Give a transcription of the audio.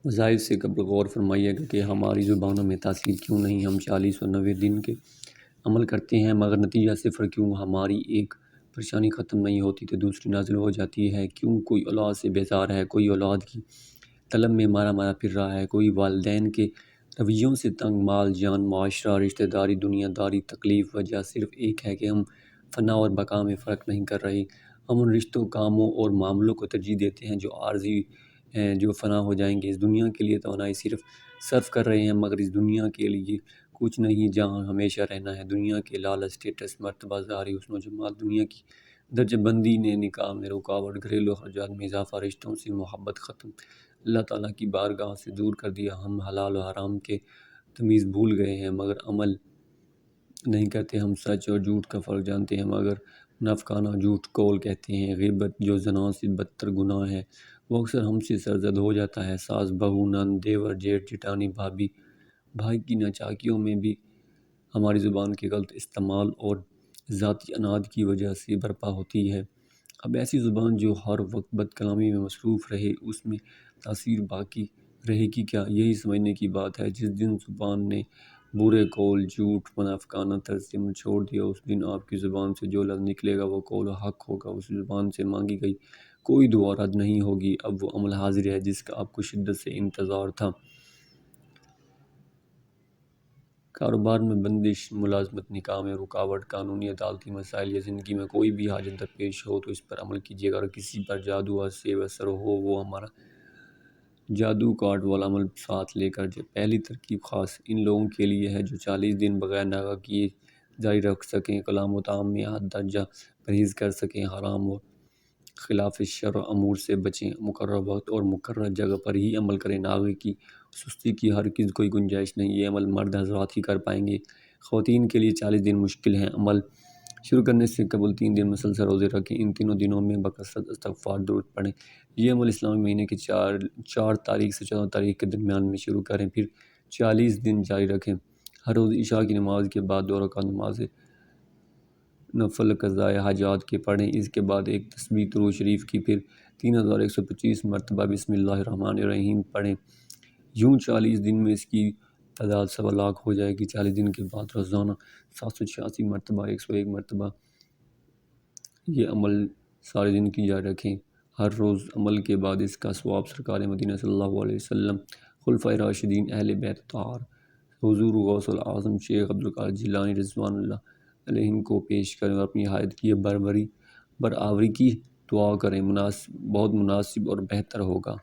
وظائف سے قبل غور فرمائیے گا کہ ہماری زبانوں میں تاثیر کیوں نہیں، ہم 40 اور 90 دن کے عمل کرتے ہیں مگر نتیجہ صفر کیوں، ہماری ایک پریشانی ختم نہیں ہوتی تو دوسری نازل ہو جاتی ہے کیوں، کوئی اولاد سے بیزار ہے، کوئی اولاد کی طلب میں مارا مارا پھر رہا ہے، کوئی والدین کے رویوں سے تنگ، مال جان، معاشرہ، رشتہ داری، دنیا داری، تکلیف، وجہ صرف ایک ہے کہ ہم فنا اور بقا میں فرق نہیں کر رہے، ہم ان رشتوں، کاموں اور معاملوں کو ترجیح دیتے ہیں جو عارضی ہیں، جو فنا ہو جائیں گے، اس دنیا کے لیے توانائی صرف صرف کر رہے ہیں مگر اس دنیا کے لیے کچھ نہیں جہاں ہمیشہ رہنا ہے، دنیا کے لالچ، اسٹیٹس، مرتبہ، ظاہری حسن و جمال، دنیا کی درجہ بندی نے نکاح میں رکاوٹ، گھریلو اخراجات میں اضافہ، رشتوں سے محبت ختم، اللہ تعالیٰ کی بارگاہ سے دور کر دیا، ہم حلال و حرام کے تمیز بھول گئے ہیں مگر عمل نہیں کرتے، ہم سچ اور جھوٹ کا فرق جانتے ہیں مگر منافقانہ جھوٹ قول کہتے ہیں، غیبت جو زنا سے بدتر گناہ ہے وہ اکثر ہم سے سرزد ہو جاتا ہے، ساس، بہو، نند، دیور، جیٹھ، جٹانی، بھابھی، بھائی کی ناچاکیوں میں بھی ہماری زبان کے غلط استعمال اور ذاتی اناد کی وجہ سے برپا ہوتی ہے۔ اب ایسی زبان جو ہر وقت بد کلامی میں مصروف رہے اس میں تاثیر باقی رہے گی کیا؟ یہی سمجھنے کی بات ہے۔ جس دن زبان نے برے قول، جھوٹ، منافقانہ طرز عمل چھوڑ دیا اس دن آپ کی زبان سے جو لفظ نکلے گا وہ قول حق ہوگا، اس زبان سے مانگی گئی کوئی دعا رد نہیں ہوگی، اب وہ عمل حاضر ہے جس کا آپ کو شدت سے انتظار تھا۔ کاروبار میں بندش، ملازمت، نکاح میں رکاوٹ، قانونی عدالتی مسائل یا زندگی میں کوئی بھی حاجت درپیش ہو تو اس پر عمل کیجیے گا، اگر کسی پر جادو اثر ہو وہ ہمارا جادو کارڈ والا عمل ساتھ لے کر جائے۔ پہلی ترکیب خاص ان لوگوں کے لیے ہے جو 40 دن بغیر ناغہ کیے جاری رکھ سکیں، کلام و طعام میں حد درجہ پرہیز کر سکیں، حرام اور خلاف شرع امور سے بچیں، مقررہ وقت اور مقررہ جگہ پر ہی عمل کریں، ناغے کی سستی کی ہرگز کوئی گنجائش نہیں، یہ عمل مرد حضرات ہی کر پائیں گے۔ خواتین کے لیے 40 دن مشکل ہیں، عمل شروع کرنے سے قبل 3 دن مسلسل روزے رکھیں، ان تینوں دنوں میں بکثرت استغفار درود پڑھیں، یہ عمل اسلامی مہینے کی 4 تاریخ سے 14 تاریخ کے درمیان میں شروع کریں، پھر 40 دن جاری رکھیں، ہر روز عشاء کی نماز کے بعد 2 رکعت نماز نفل قضائے حاجات کے پڑھیں، اس کے بعد ایک تسبیح درود شریف کی، پھر 3125 مرتبہ بسم اللہ الرحمن الرحیم پڑھیں، یوں 40 دن میں اس کی تعداد 1.25 لاکھ ہو جائے گی۔ 40 دن کے بعد روزانہ 786 مرتبہ 101 مرتبہ یہ عمل سارے دن کی جاری رکھیں، ہر روز عمل کے بعد اس کا ثواب سرکار مدینہ صلی اللہ علیہ وسلم، خلفائے راشدین، اہل بیت اطہار، حضور غوث الاعظم شیخ عبدالقادر جیلانی رضوان اللہ علیہم کو پیش کریں اور اپنی حاجت کی برآوری کی دعا کریں، بہت مناسب اور بہتر ہوگا۔